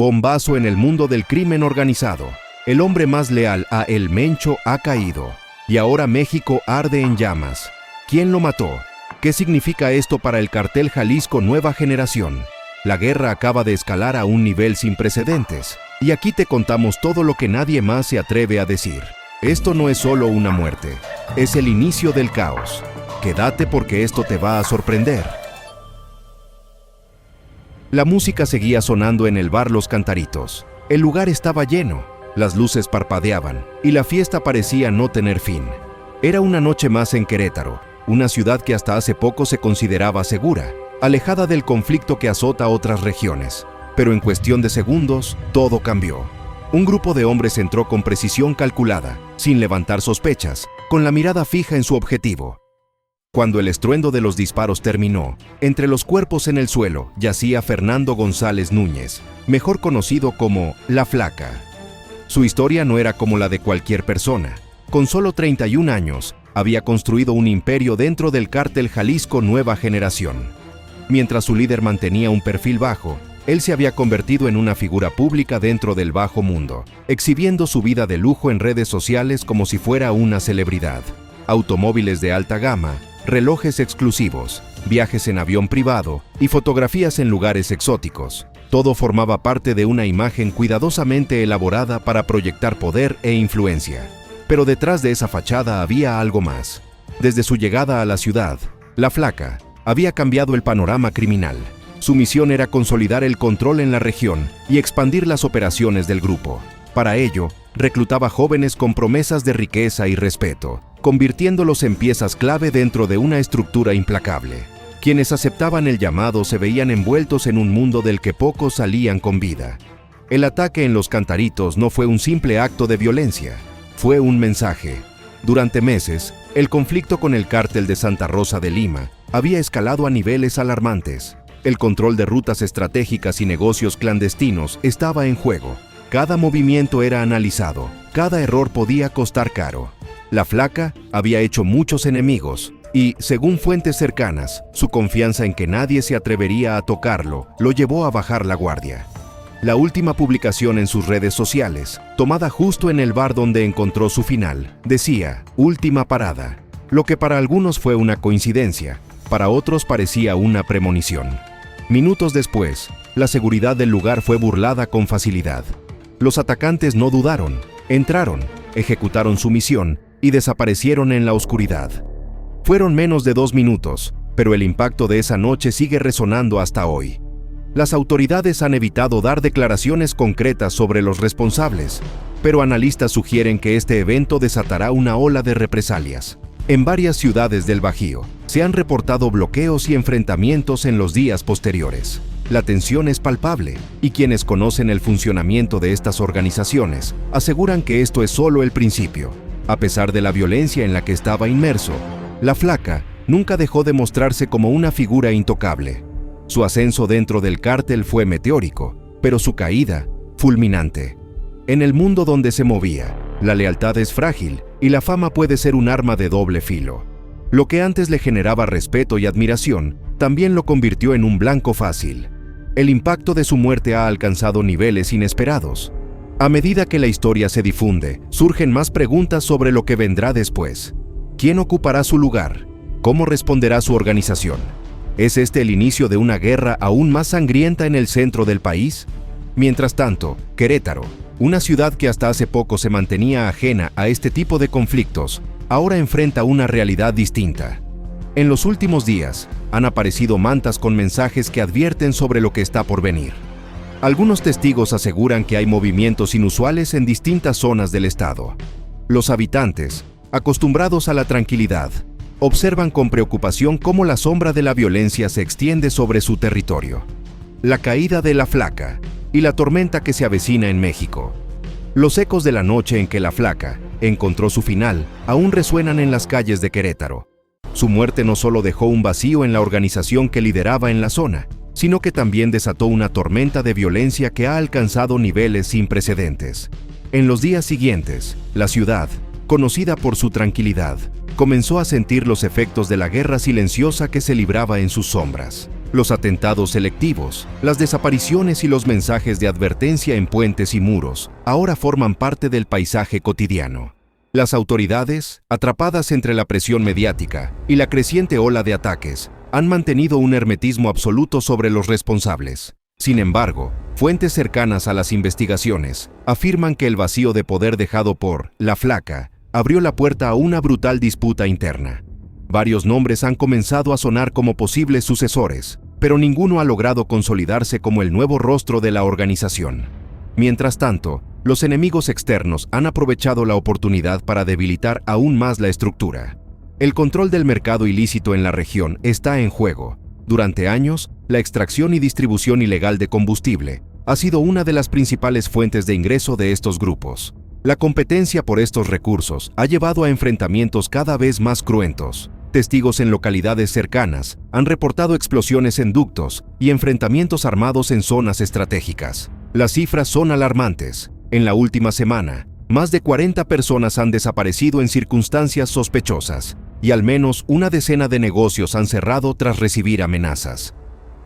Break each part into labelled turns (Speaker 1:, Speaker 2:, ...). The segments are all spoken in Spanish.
Speaker 1: Bombazo en el mundo del crimen organizado. El hombre más leal a El Mencho ha caído. Y ahora México arde en llamas. ¿Quién lo mató? ¿Qué significa esto para el cartel Jalisco Nueva Generación? La guerra acaba de escalar a un nivel sin precedentes. Y aquí te contamos todo lo que nadie más se atreve a decir. Esto no es solo una muerte. Es el inicio del caos. Quédate porque esto te va a sorprender. La música seguía sonando en el bar Los Cantaritos. El lugar estaba lleno, las luces parpadeaban y la fiesta parecía no tener fin. Era una noche más en Querétaro, una ciudad que hasta hace poco se consideraba segura, alejada del conflicto que azota otras regiones. Pero en cuestión de segundos, todo cambió. Un grupo de hombres entró con precisión calculada, sin levantar sospechas, con la mirada fija en su objetivo. Cuando el estruendo de los disparos terminó, entre los cuerpos en el suelo yacía Fernando González Núñez, mejor conocido como La Flaca. Su historia no era como la de cualquier persona. Con solo 31 años, había construido un imperio dentro del cártel Jalisco Nueva Generación. Mientras su líder mantenía un perfil bajo, él se había convertido en una figura pública dentro del bajo mundo, exhibiendo su vida de lujo en redes sociales como si fuera una celebridad. Automóviles de alta gama, relojes exclusivos, viajes en avión privado y fotografías en lugares exóticos. Todo formaba parte de una imagen cuidadosamente elaborada para proyectar poder e influencia. Pero detrás de esa fachada había algo más. Desde su llegada a la ciudad, La Flaca había cambiado el panorama criminal. Su misión era consolidar el control en la región y expandir las operaciones del grupo. Para ello, reclutaba jóvenes con promesas de riqueza y respeto, convirtiéndolos en piezas clave dentro de una estructura implacable. Quienes aceptaban el llamado se veían envueltos en un mundo del que pocos salían con vida. El ataque en Los Cantaritos no fue un simple acto de violencia, fue un mensaje. Durante meses, el conflicto con el cártel de Santa Rosa de Lima había escalado a niveles alarmantes. El control de rutas estratégicas y negocios clandestinos estaba en juego. Cada movimiento era analizado, cada error podía costar caro. La Flaca había hecho muchos enemigos y, según fuentes cercanas, su confianza en que nadie se atrevería a tocarlo lo llevó a bajar la guardia. La última publicación en sus redes sociales, tomada justo en el bar donde encontró su final, decía «Última parada», lo que para algunos fue una coincidencia, para otros parecía una premonición. Minutos después, la seguridad del lugar fue burlada con facilidad. Los atacantes no dudaron, entraron, ejecutaron su misión y desaparecieron en la oscuridad. Fueron menos de 2 minutos, pero el impacto de esa noche sigue resonando hasta hoy. Las autoridades han evitado dar declaraciones concretas sobre los responsables, pero analistas sugieren que este evento desatará una ola de represalias. En varias ciudades del Bajío se han reportado bloqueos y enfrentamientos en los días posteriores. La tensión es palpable, y quienes conocen el funcionamiento de estas organizaciones aseguran que esto es solo el principio. A pesar de la violencia en la que estaba inmerso, La Flaca nunca dejó de mostrarse como una figura intocable. Su ascenso dentro del cártel fue meteórico, pero su caída, fulminante. En el mundo donde se movía, la lealtad es frágil y la fama puede ser un arma de doble filo. Lo que antes le generaba respeto y admiración, también lo convirtió en un blanco fácil. El impacto de su muerte ha alcanzado niveles inesperados. A medida que la historia se difunde, surgen más preguntas sobre lo que vendrá después. ¿Quién ocupará su lugar? ¿Cómo responderá su organización? ¿Es este el inicio de una guerra aún más sangrienta en el centro del país? Mientras tanto, Querétaro, una ciudad que hasta hace poco se mantenía ajena a este tipo de conflictos, ahora enfrenta una realidad distinta. En los últimos días, han aparecido mantas con mensajes que advierten sobre lo que está por venir. Algunos testigos aseguran que hay movimientos inusuales en distintas zonas del estado. Los habitantes, acostumbrados a la tranquilidad, observan con preocupación cómo la sombra de la violencia se extiende sobre su territorio. La caída de La Flaca y la tormenta que se avecina en México. Los ecos de la noche en que La Flaca encontró su final aún resuenan en las calles de Querétaro. Su muerte no solo dejó un vacío en la organización que lideraba en la zona, sino que también desató una tormenta de violencia que ha alcanzado niveles sin precedentes. En los días siguientes, la ciudad, conocida por su tranquilidad, comenzó a sentir los efectos de la guerra silenciosa que se libraba en sus sombras. Los atentados selectivos, las desapariciones y los mensajes de advertencia en puentes y muros ahora forman parte del paisaje cotidiano. Las autoridades, atrapadas entre la presión mediática y la creciente ola de ataques, han mantenido un hermetismo absoluto sobre los responsables. Sin embargo, fuentes cercanas a las investigaciones afirman que el vacío de poder dejado por La Flaca abrió la puerta a una brutal disputa interna. Varios nombres han comenzado a sonar como posibles sucesores, pero ninguno ha logrado consolidarse como el nuevo rostro de la organización. Mientras tanto, los enemigos externos han aprovechado la oportunidad para debilitar aún más la estructura. El control del mercado ilícito en la región está en juego. Durante años, la extracción y distribución ilegal de combustible ha sido una de las principales fuentes de ingreso de estos grupos. La competencia por estos recursos ha llevado a enfrentamientos cada vez más cruentos. Testigos en localidades cercanas han reportado explosiones en ductos y enfrentamientos armados en zonas estratégicas. Las cifras son alarmantes. En la última semana, más de 40 personas han desaparecido en circunstancias sospechosas y al menos una decena de negocios han cerrado tras recibir amenazas.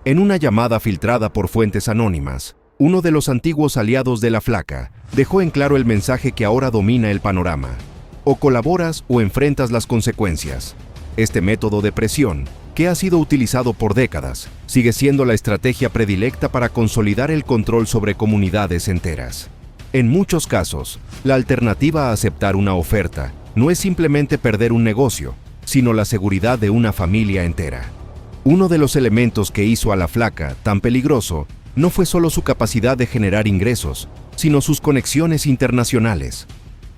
Speaker 1: En una llamada filtrada por fuentes anónimas, uno de los antiguos aliados de La Flaca dejó en claro el mensaje que ahora domina el panorama: o colaboras o enfrentas las consecuencias. Este método de presión, que ha sido utilizado por décadas, sigue siendo la estrategia predilecta para consolidar el control sobre comunidades enteras. En muchos casos, la alternativa a aceptar una oferta no es simplemente perder un negocio, sino la seguridad de una familia entera. Uno de los elementos que hizo a La Flaca tan peligroso no fue solo su capacidad de generar ingresos, sino sus conexiones internacionales.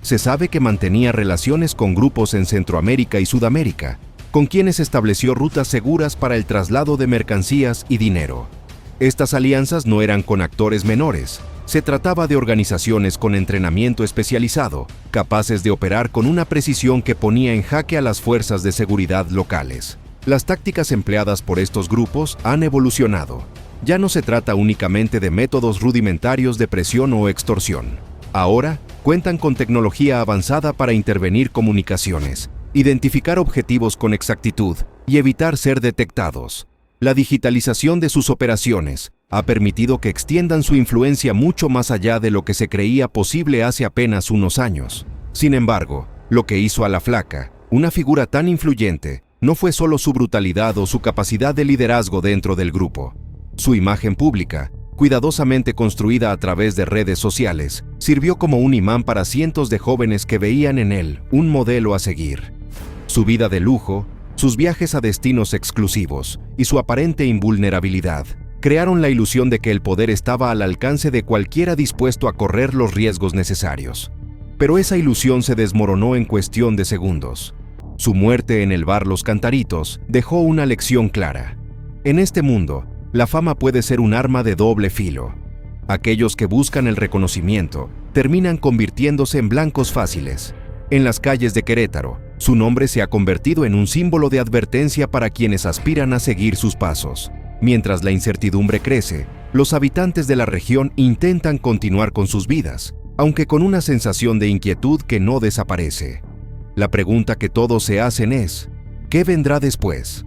Speaker 1: Se sabe que mantenía relaciones con grupos en Centroamérica y Sudamérica, con quienes estableció rutas seguras para el traslado de mercancías y dinero. Estas alianzas no eran con actores menores. Se trataba de organizaciones con entrenamiento especializado, capaces de operar con una precisión que ponía en jaque a las fuerzas de seguridad locales. Las tácticas empleadas por estos grupos han evolucionado. Ya no se trata únicamente de métodos rudimentarios de presión o extorsión. Ahora, cuentan con tecnología avanzada para intervenir comunicaciones, identificar objetivos con exactitud y evitar ser detectados. La digitalización de sus operaciones ha permitido que extiendan su influencia mucho más allá de lo que se creía posible hace apenas unos años. Sin embargo, lo que hizo a La Flaca una figura tan influyente no fue solo su brutalidad o su capacidad de liderazgo dentro del grupo. Su imagen pública, cuidadosamente construida a través de redes sociales, sirvió como un imán para cientos de jóvenes que veían en él un modelo a seguir. Su vida de lujo, sus viajes a destinos exclusivos y su aparente invulnerabilidad crearon la ilusión de que el poder estaba al alcance de cualquiera dispuesto a correr los riesgos necesarios. Pero esa ilusión se desmoronó en cuestión de segundos. Su muerte en el bar Los Cantaritos dejó una lección clara. En este mundo, la fama puede ser un arma de doble filo. Aquellos que buscan el reconocimiento terminan convirtiéndose en blancos fáciles. En las calles de Querétaro, su nombre se ha convertido en un símbolo de advertencia para quienes aspiran a seguir sus pasos. Mientras la incertidumbre crece, los habitantes de la región intentan continuar con sus vidas, aunque con una sensación de inquietud que no desaparece. La pregunta que todos se hacen es: ¿qué vendrá después?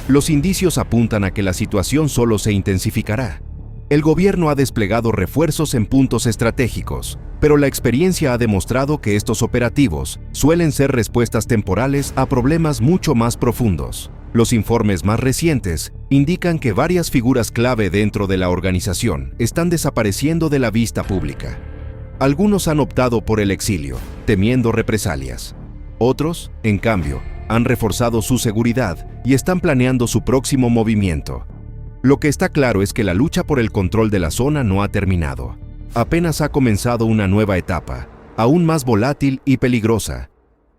Speaker 1: Los indicios apuntan a que la situación solo se intensificará. El gobierno ha desplegado refuerzos en puntos estratégicos, pero la experiencia ha demostrado que estos operativos suelen ser respuestas temporales a problemas mucho más profundos. Los informes más recientes indican que varias figuras clave dentro de la organización están desapareciendo de la vista pública. Algunos han optado por el exilio, temiendo represalias. Otros, en cambio, han reforzado su seguridad y están planeando su próximo movimiento. Lo que está claro es que la lucha por el control de la zona no ha terminado. Apenas ha comenzado una nueva etapa, aún más volátil y peligrosa.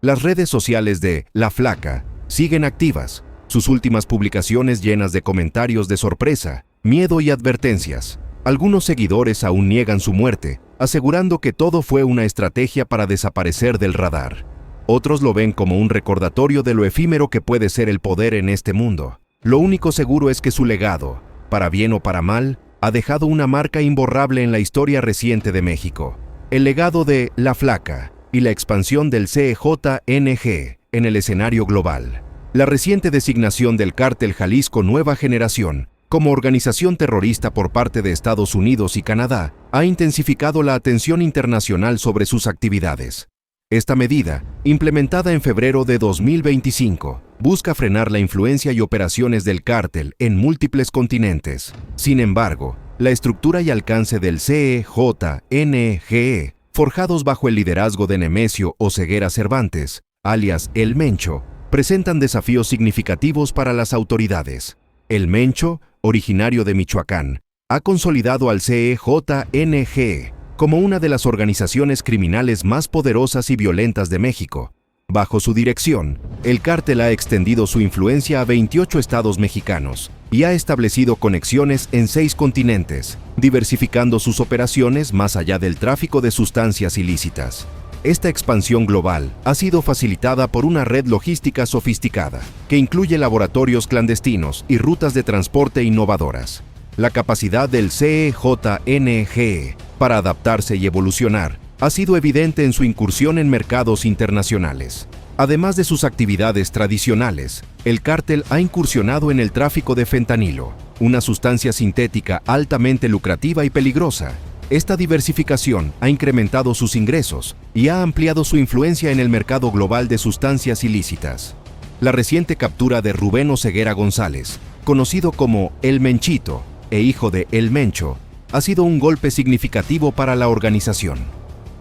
Speaker 1: Las redes sociales de La Flaca siguen activas, sus últimas publicaciones llenas de comentarios de sorpresa, miedo y advertencias. Algunos seguidores aún niegan su muerte, asegurando que todo fue una estrategia para desaparecer del radar. Otros lo ven como un recordatorio de lo efímero que puede ser el poder en este mundo. Lo único seguro es que su legado, para bien o para mal, ha dejado una marca imborrable en la historia reciente de México. El legado de La Flaca y la expansión del CJNG en el escenario global. La reciente designación del Cártel Jalisco Nueva Generación como organización terrorista por parte de Estados Unidos y Canadá, ha intensificado la atención internacional sobre sus actividades. Esta medida, implementada en febrero de 2025, busca frenar la influencia y operaciones del cártel en múltiples continentes. Sin embargo, la estructura y alcance del CEJNGE, forjados bajo el liderazgo de Nemesio Oseguera Cervantes, alias El Mencho, presentan desafíos significativos para las autoridades. El Mencho, originario de Michoacán, ha consolidado al CEJNGE como una de las organizaciones criminales más poderosas y violentas de México. Bajo su dirección, el cártel ha extendido su influencia a 28 estados mexicanos y ha establecido conexiones en 6 continentes, diversificando sus operaciones más allá del tráfico de sustancias ilícitas. Esta expansión global ha sido facilitada por una red logística sofisticada, que incluye laboratorios clandestinos y rutas de transporte innovadoras. La capacidad del CEJNGE para adaptarse y evolucionar ha sido evidente en su incursión en mercados internacionales. Además de sus actividades tradicionales, el cártel ha incursionado en el tráfico de fentanilo, una sustancia sintética altamente lucrativa y peligrosa. Esta diversificación ha incrementado sus ingresos y ha ampliado su influencia en el mercado global de sustancias ilícitas. La reciente captura de Rubén Oseguera González, conocido como El Menchito e hijo de El Mencho, ha sido un golpe significativo para la organización.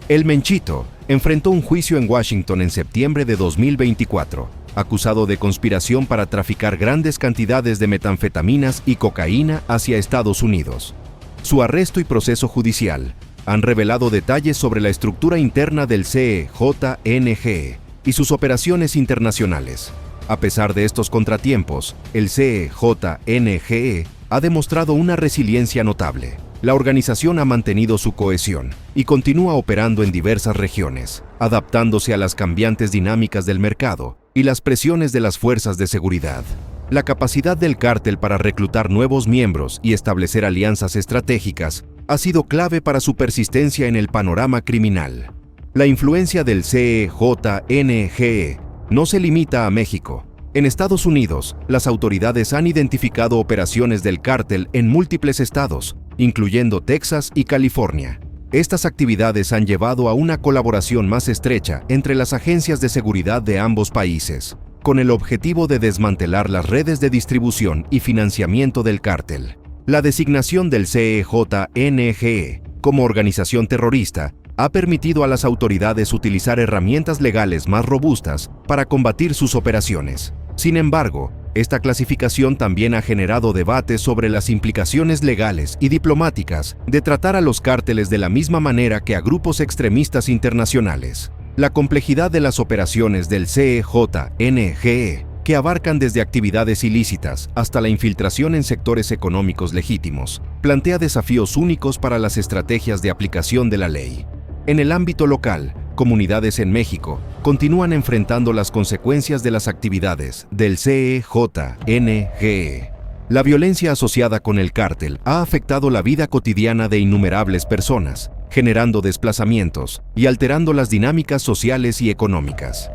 Speaker 1: El Menchito enfrentó un juicio en Washington en septiembre de 2024, acusado de conspiración para traficar grandes cantidades de metanfetaminas y cocaína hacia Estados Unidos. Su arresto y proceso judicial han revelado detalles sobre la estructura interna del CEJNGE y sus operaciones internacionales. A pesar de estos contratiempos, el CEJNGE ha demostrado una resiliencia notable. La organización ha mantenido su cohesión y continúa operando en diversas regiones, adaptándose a las cambiantes dinámicas del mercado y las presiones de las fuerzas de seguridad. La capacidad del cártel para reclutar nuevos miembros y establecer alianzas estratégicas ha sido clave para su persistencia en el panorama criminal. La influencia del CEJNGE no se limita a México. En Estados Unidos, las autoridades han identificado operaciones del cártel en múltiples estados, incluyendo Texas y California. Estas actividades han llevado a una colaboración más estrecha entre las agencias de seguridad de ambos países, con el objetivo de desmantelar las redes de distribución y financiamiento del cártel. La designación del CEJNGE como organización terrorista ha permitido a las autoridades utilizar herramientas legales más robustas para combatir sus operaciones. Sin embargo, esta clasificación también ha generado debates sobre las implicaciones legales y diplomáticas de tratar a los cárteles de la misma manera que a grupos extremistas internacionales. La complejidad de las operaciones del CEJNGE, que abarcan desde actividades ilícitas hasta la infiltración en sectores económicos legítimos, plantea desafíos únicos para las estrategias de aplicación de la ley. En el ámbito local, comunidades en México continúan enfrentando las consecuencias de las actividades del CEJNGE. La violencia asociada con el cártel ha afectado la vida cotidiana de innumerables personas, generando desplazamientos y alterando las dinámicas sociales y económicas.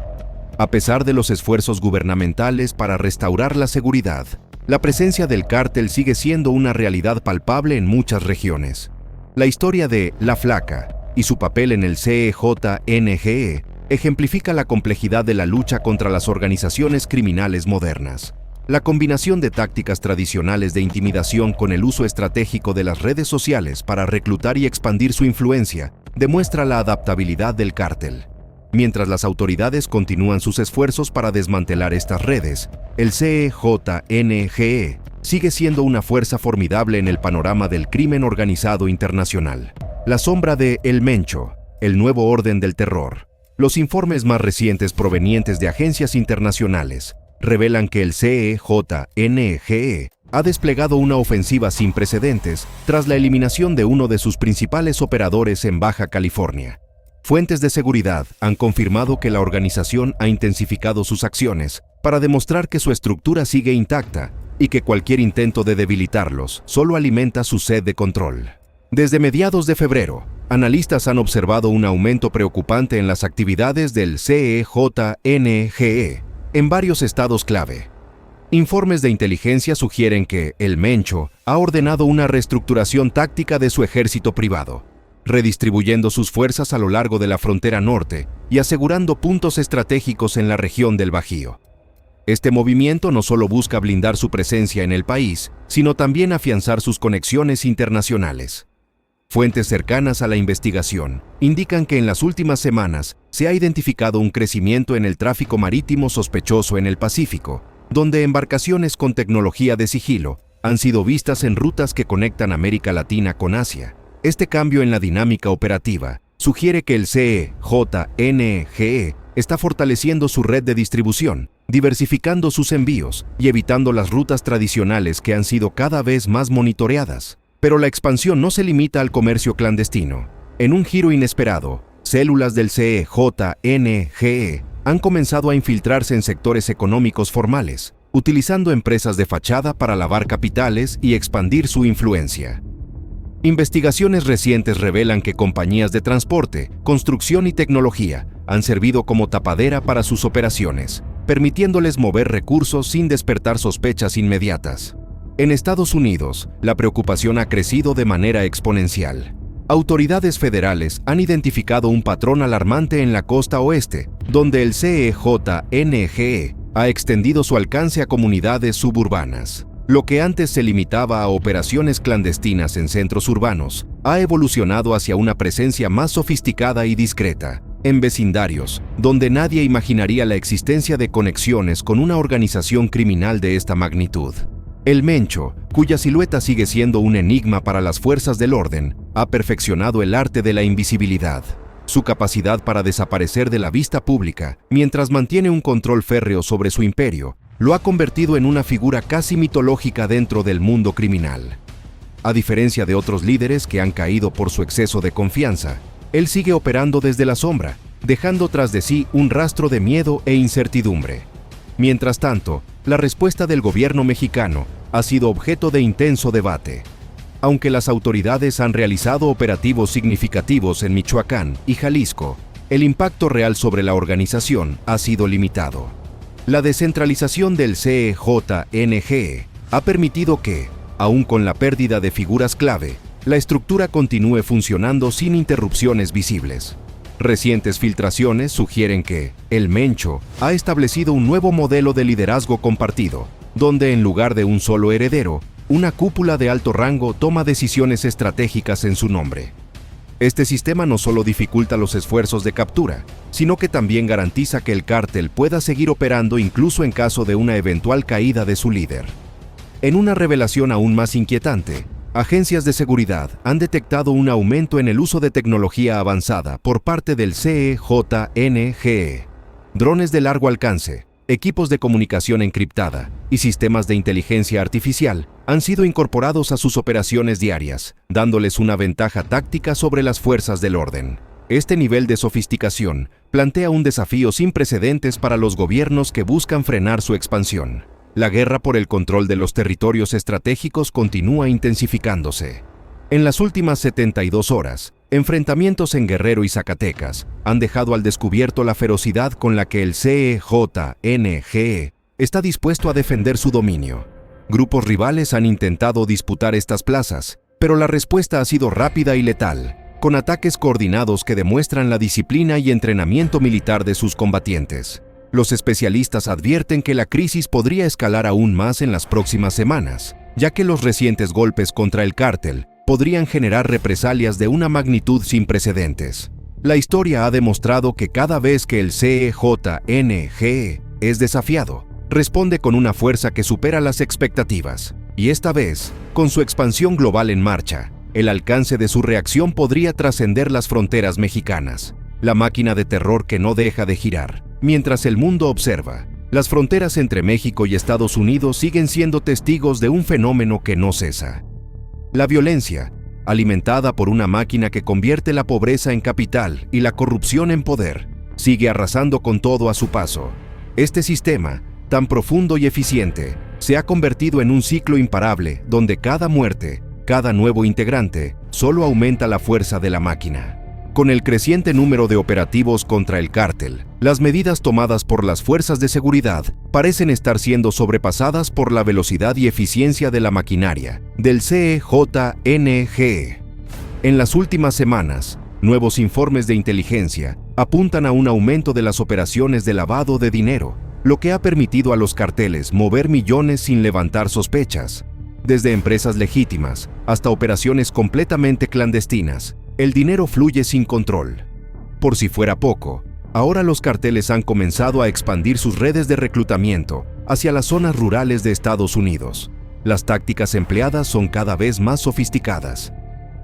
Speaker 1: A pesar de los esfuerzos gubernamentales para restaurar la seguridad, la presencia del cártel sigue siendo una realidad palpable en muchas regiones. La historia de La Flaca y su papel en el CEJNGE ejemplifica la complejidad de la lucha contra las organizaciones criminales modernas. La combinación de tácticas tradicionales de intimidación con el uso estratégico de las redes sociales para reclutar y expandir su influencia demuestra la adaptabilidad del cártel. Mientras las autoridades continúan sus esfuerzos para desmantelar estas redes, el CEJNGE sigue siendo una fuerza formidable en el panorama del crimen organizado internacional. La sombra de El Mencho, el nuevo orden del terror. Los informes más recientes provenientes de agencias internacionales revelan que el CEJNGE ha desplegado una ofensiva sin precedentes tras la eliminación de uno de sus principales operadores en Baja California. Fuentes de seguridad han confirmado que la organización ha intensificado sus acciones para demostrar que su estructura sigue intacta y que cualquier intento de debilitarlos solo alimenta su sed de control. Desde mediados de febrero, analistas han observado un aumento preocupante en las actividades del CEJNGE en varios estados clave, Informes de inteligencia sugieren que el Mencho ha ordenado una reestructuración táctica de su ejército privado, redistribuyendo sus fuerzas a lo largo de la frontera norte y asegurando puntos estratégicos en la región del Bajío. Este movimiento no solo busca blindar su presencia en el país, sino también afianzar sus conexiones internacionales. Fuentes cercanas a la investigación indican que en las últimas semanas se ha identificado un crecimiento en el tráfico marítimo sospechoso en el Pacífico, donde embarcaciones con tecnología de sigilo han sido vistas en rutas que conectan América Latina con Asia. Este cambio en la dinámica operativa sugiere que el CEJNGE está fortaleciendo su red de distribución, diversificando sus envíos y evitando las rutas tradicionales que han sido cada vez más monitoreadas. Pero la expansión no se limita al comercio clandestino. En un giro inesperado, células del CEJNGE han comenzado a infiltrarse en sectores económicos formales, utilizando empresas de fachada para lavar capitales y expandir su influencia. Investigaciones recientes revelan que compañías de transporte, construcción y tecnología han servido como tapadera para sus operaciones, permitiéndoles mover recursos sin despertar sospechas inmediatas. En Estados Unidos, la preocupación ha crecido de manera exponencial. Autoridades federales han identificado un patrón alarmante en la costa oeste, donde el CEJNGE ha extendido su alcance a comunidades suburbanas. Lo que antes se limitaba a operaciones clandestinas en centros urbanos, ha evolucionado hacia una presencia más sofisticada y discreta, en vecindarios, donde nadie imaginaría la existencia de conexiones con una organización criminal de esta magnitud. El Mencho, cuya silueta sigue siendo un enigma para las fuerzas del orden, ha perfeccionado el arte de la invisibilidad. Su capacidad para desaparecer de la vista pública, mientras mantiene un control férreo sobre su imperio, lo ha convertido en una figura casi mitológica dentro del mundo criminal. A diferencia de otros líderes que han caído por su exceso de confianza, él sigue operando desde la sombra, dejando tras de sí un rastro de miedo e incertidumbre. Mientras tanto, la respuesta del gobierno mexicano ha sido objeto de intenso debate. Aunque las autoridades han realizado operativos significativos en Michoacán y Jalisco, el impacto real sobre la organización ha sido limitado. La descentralización del CEJNGE ha permitido que, aun con la pérdida de figuras clave, la estructura continúe funcionando sin interrupciones visibles. Recientes filtraciones sugieren que el Mencho ha establecido un nuevo modelo de liderazgo compartido, donde en lugar de un solo heredero, una cúpula de alto rango toma decisiones estratégicas en su nombre. Este sistema no solo dificulta los esfuerzos de captura, sino que también garantiza que el cártel pueda seguir operando incluso en caso de una eventual caída de su líder. En una revelación aún más inquietante, agencias de seguridad han detectado un aumento en el uso de tecnología avanzada por parte del CEJNGE. Drones de largo alcance, equipos de comunicación encriptada y sistemas de inteligencia artificial han sido incorporados a sus operaciones diarias, dándoles una ventaja táctica sobre las fuerzas del orden. Este nivel de sofisticación plantea un desafío sin precedentes para los gobiernos que buscan frenar su expansión. La guerra por el control de los territorios estratégicos continúa intensificándose. En las últimas 72 horas, enfrentamientos en Guerrero y Zacatecas han dejado al descubierto la ferocidad con la que el CEJNGE está dispuesto a defender su dominio. Grupos rivales han intentado disputar estas plazas, pero la respuesta ha sido rápida y letal, con ataques coordinados que demuestran la disciplina y entrenamiento militar de sus combatientes. Los especialistas advierten que la crisis podría escalar aún más en las próximas semanas, ya que los recientes golpes contra el cártel podrían generar represalias de una magnitud sin precedentes. La historia ha demostrado que cada vez que el CEJNGE es desafiado, responde con una fuerza que supera las expectativas. Y esta vez, con su expansión global en marcha, el alcance de su reacción podría trascender las fronteras mexicanas. La máquina de terror que no deja de girar. Mientras el mundo observa, las fronteras entre México y Estados Unidos siguen siendo testigos de un fenómeno que no cesa. La violencia, alimentada por una máquina que convierte la pobreza en capital y la corrupción en poder, sigue arrasando con todo a su paso. Este sistema, tan profundo y eficiente, se ha convertido en un ciclo imparable donde cada muerte, cada nuevo integrante, solo aumenta la fuerza de la máquina. Con el creciente número de operativos contra el cártel, las medidas tomadas por las fuerzas de seguridad parecen estar siendo sobrepasadas por la velocidad y eficiencia de la maquinaria del CEJNG. En las últimas semanas, nuevos informes de inteligencia apuntan a un aumento de las operaciones de lavado de dinero, lo que ha permitido a los carteles mover millones sin levantar sospechas. Desde empresas legítimas hasta operaciones completamente clandestinas, el dinero fluye sin control. Por si fuera poco, ahora los carteles han comenzado a expandir sus redes de reclutamiento hacia las zonas rurales de Estados Unidos. Las tácticas empleadas son cada vez más sofisticadas.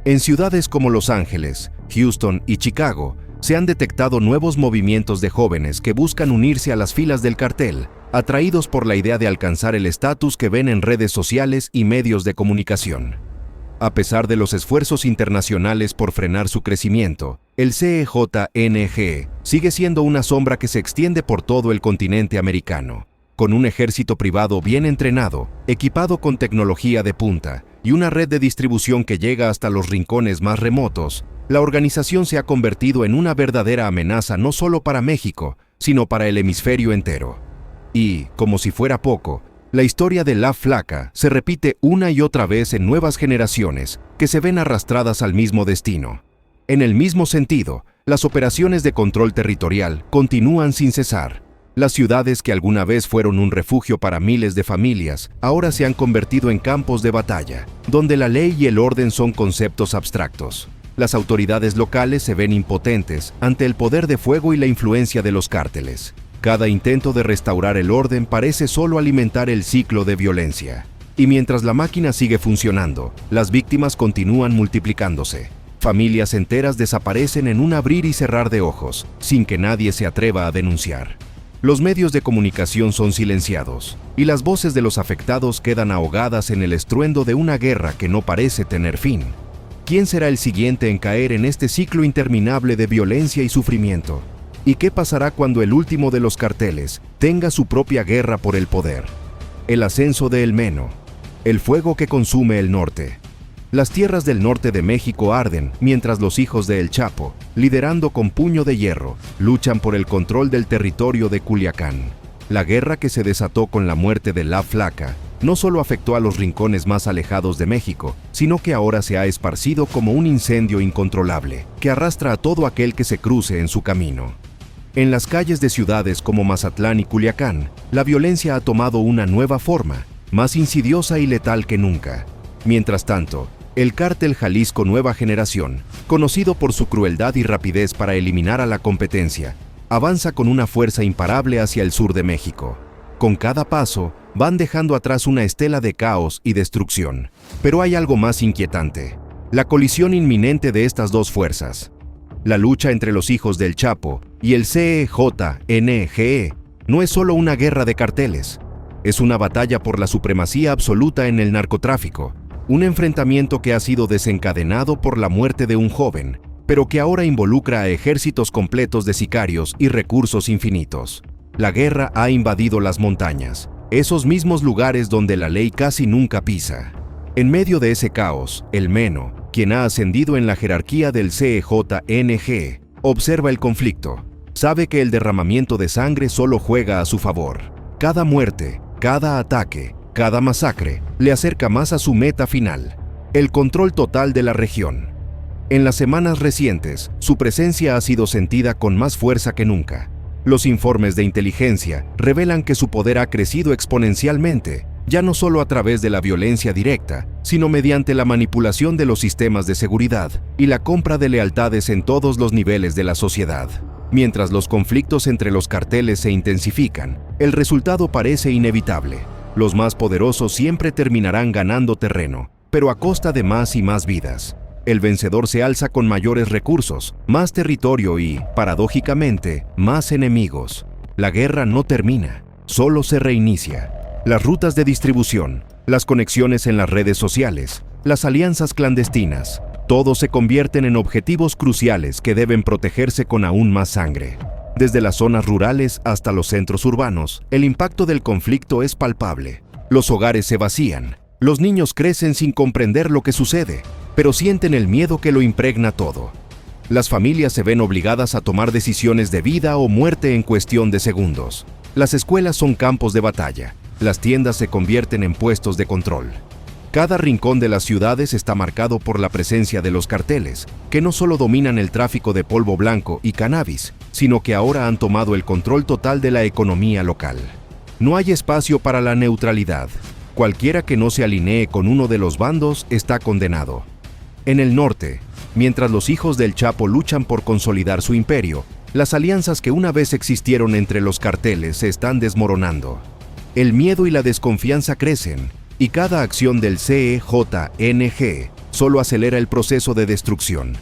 Speaker 1: En ciudades como Los Ángeles, Houston y Chicago, se han detectado nuevos movimientos de jóvenes que buscan unirse a las filas del cartel, atraídos por la idea de alcanzar el estatus que ven en redes sociales y medios de comunicación. A pesar de los esfuerzos internacionales por frenar su crecimiento, el CEJNG sigue siendo una sombra que se extiende por todo el continente americano. Con un ejército privado bien entrenado, equipado con tecnología de punta y una red de distribución que llega hasta los rincones más remotos, la organización se ha convertido en una verdadera amenaza no solo para México, sino para el hemisferio entero. Y, como si fuera poco, la historia de La Flaca se repite una y otra vez en nuevas generaciones que se ven arrastradas al mismo destino. En el mismo sentido, las operaciones de control territorial continúan sin cesar. Las ciudades que alguna vez fueron un refugio para miles de familias, ahora se han convertido en campos de batalla, donde la ley y el orden son conceptos abstractos. Las autoridades locales se ven impotentes ante el poder de fuego y la influencia de los cárteles. Cada intento de restaurar el orden parece solo alimentar el ciclo de violencia. Y mientras la máquina sigue funcionando, las víctimas continúan multiplicándose. Familias enteras desaparecen en un abrir y cerrar de ojos, sin que nadie se atreva a denunciar. Los medios de comunicación son silenciados, y las voces de los afectados quedan ahogadas en el estruendo de una guerra que no parece tener fin. ¿Quién será el siguiente en caer en este ciclo interminable de violencia y sufrimiento? ¿Y qué pasará cuando el último de los carteles tenga su propia guerra por el poder? El ascenso de El Meno, el fuego que consume el norte. Las tierras del norte de México arden mientras los hijos de El Chapo, liderando con puño de hierro, luchan por el control del territorio de Culiacán. La guerra que se desató con la muerte de La Flaca no solo afectó a los rincones más alejados de México, sino que ahora se ha esparcido como un incendio incontrolable que arrastra a todo aquel que se cruce en su camino. En las calles de ciudades como Mazatlán y Culiacán, la violencia ha tomado una nueva forma, más insidiosa y letal que nunca. Mientras tanto, el cártel Jalisco Nueva Generación, conocido por su crueldad y rapidez para eliminar a la competencia, avanza con una fuerza imparable hacia el sur de México. Con cada paso, van dejando atrás una estela de caos y destrucción. Pero hay algo más inquietante: la colisión inminente de estas dos fuerzas. La lucha entre los hijos del Chapo y el CEJNG no es solo una guerra de carteles, es una batalla por la supremacía absoluta en el narcotráfico, un enfrentamiento que ha sido desencadenado por la muerte de un joven, pero que ahora involucra a ejércitos completos de sicarios y recursos infinitos. La guerra ha invadido las montañas, esos mismos lugares donde la ley casi nunca pisa. En medio de ese caos, El Meno, quien ha ascendido en la jerarquía del CEJNG, observa el conflicto. Sabe que el derramamiento de sangre solo juega a su favor. Cada muerte, cada ataque, cada masacre le acerca más a su meta final: el control total de la región. En las semanas recientes, su presencia ha sido sentida con más fuerza que nunca. Los informes de inteligencia revelan que su poder ha crecido exponencialmente, ya no solo a través de la violencia directa, sino mediante la manipulación de los sistemas de seguridad y la compra de lealtades en todos los niveles de la sociedad. Mientras los conflictos entre los carteles se intensifican, el resultado parece inevitable. Los más poderosos siempre terminarán ganando terreno, pero a costa de más y más vidas. El vencedor se alza con mayores recursos, más territorio y, paradójicamente, más enemigos. La guerra no termina, solo se reinicia. Las rutas de distribución, las conexiones en las redes sociales, las alianzas clandestinas, todos se convierten en objetivos cruciales que deben protegerse con aún más sangre. Desde las zonas rurales hasta los centros urbanos, el impacto del conflicto es palpable. Los hogares se vacían, los niños crecen sin comprender lo que sucede, pero sienten el miedo que lo impregna todo. Las familias se ven obligadas a tomar decisiones de vida o muerte en cuestión de segundos. Las escuelas son campos de batalla. Las tiendas se convierten en puestos de control. Cada rincón de las ciudades está marcado por la presencia de los carteles, que no solo dominan el tráfico de polvo blanco y cannabis, sino que ahora han tomado el control total de la economía local. No hay espacio para la neutralidad. Cualquiera que no se alinee con uno de los bandos está condenado. En el norte, mientras los hijos del Chapo luchan por consolidar su imperio, las alianzas que una vez existieron entre los carteles se están desmoronando. El miedo y la desconfianza crecen, y cada acción del CEJNG solo acelera el proceso de destrucción.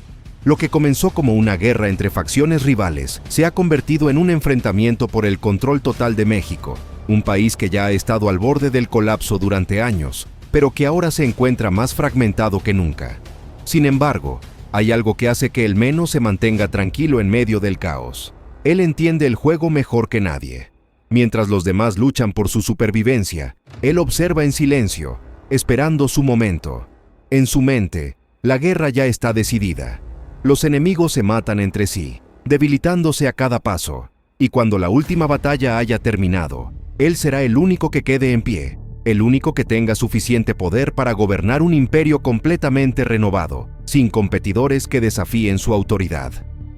Speaker 1: Lo que comenzó como una guerra entre facciones rivales se ha convertido en un enfrentamiento por el control total de México, un país que ya ha estado al borde del colapso durante años, pero que ahora se encuentra más fragmentado que nunca. Sin embargo, hay algo que hace que el Meno se mantenga tranquilo en medio del caos. Él entiende el juego mejor que nadie. Mientras los demás luchan por su supervivencia, él observa en silencio, esperando su momento. En su mente, la guerra ya está decidida. Los enemigos se matan entre sí, debilitándose a cada paso, y cuando la última batalla haya terminado, él será el único que quede en pie, el único que tenga suficiente poder para gobernar un imperio completamente renovado, sin competidores que desafíen su autoridad.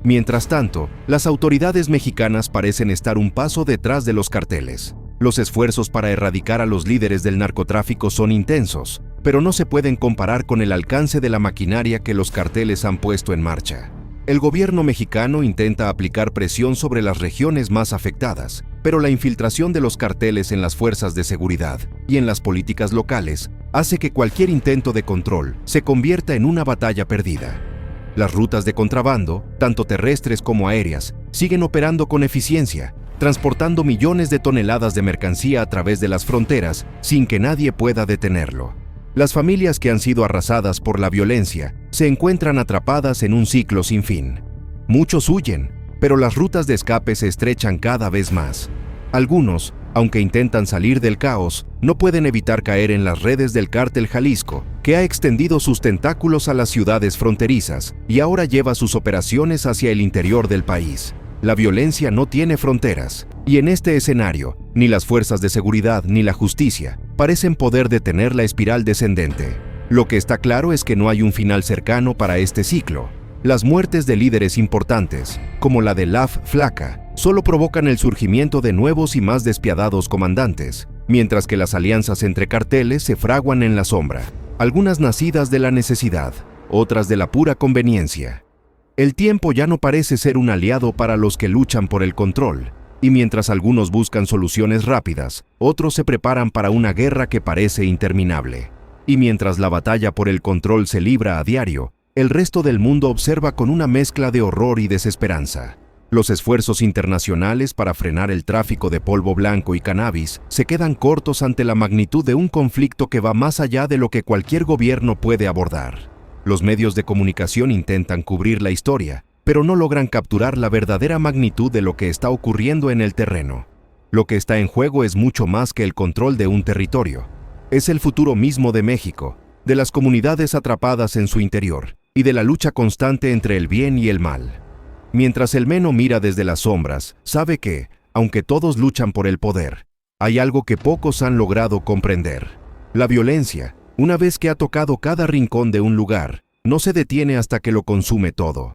Speaker 1: Mientras tanto, las autoridades mexicanas parecen estar un paso detrás de los carteles. Los esfuerzos para erradicar a los líderes del narcotráfico son intensos, pero no se pueden comparar con el alcance de la maquinaria que los carteles han puesto en marcha. El gobierno mexicano intenta aplicar presión sobre las regiones más afectadas, pero la infiltración de los carteles en las fuerzas de seguridad y en las políticas locales hace que cualquier intento de control se convierta en una batalla perdida. Las rutas de contrabando, tanto terrestres como aéreas, siguen operando con eficiencia, transportando millones de toneladas de mercancía a través de las fronteras sin que nadie pueda detenerlo. Las familias que han sido arrasadas por la violencia se encuentran atrapadas en un ciclo sin fin. Muchos huyen, pero las rutas de escape se estrechan cada vez más. Algunos, aunque intentan salir del caos, no pueden evitar caer en las redes del Cártel Jalisco, que ha extendido sus tentáculos a las ciudades fronterizas y ahora lleva sus operaciones hacia el interior del país. La violencia no tiene fronteras, y en este escenario, ni las fuerzas de seguridad ni la justicia parecen poder detener la espiral descendente. Lo que está claro es que no hay un final cercano para este ciclo. Las muertes de líderes importantes, como la de Laf Flaca, solo provocan el surgimiento de nuevos y más despiadados comandantes, mientras que las alianzas entre carteles se fraguan en la sombra, algunas nacidas de la necesidad, otras de la pura conveniencia. El tiempo ya no parece ser un aliado para los que luchan por el control, y mientras algunos buscan soluciones rápidas, otros se preparan para una guerra que parece interminable. Y mientras la batalla por el control se libra a diario, el resto del mundo observa con una mezcla de horror y desesperanza. Los esfuerzos internacionales para frenar el tráfico de polvo blanco y cannabis se quedan cortos ante la magnitud de un conflicto que va más allá de lo que cualquier gobierno puede abordar. Los medios de comunicación intentan cubrir la historia, pero no logran capturar la verdadera magnitud de lo que está ocurriendo en el terreno. Lo que está en juego es mucho más que el control de un territorio. Es el futuro mismo de México, de las comunidades atrapadas en su interior, y de la lucha constante entre el bien y el mal. Mientras el Meno mira desde las sombras, sabe que, aunque todos luchan por el poder, hay algo que pocos han logrado comprender. La violencia, una vez que ha tocado cada rincón de un lugar, no se detiene hasta que lo consume todo.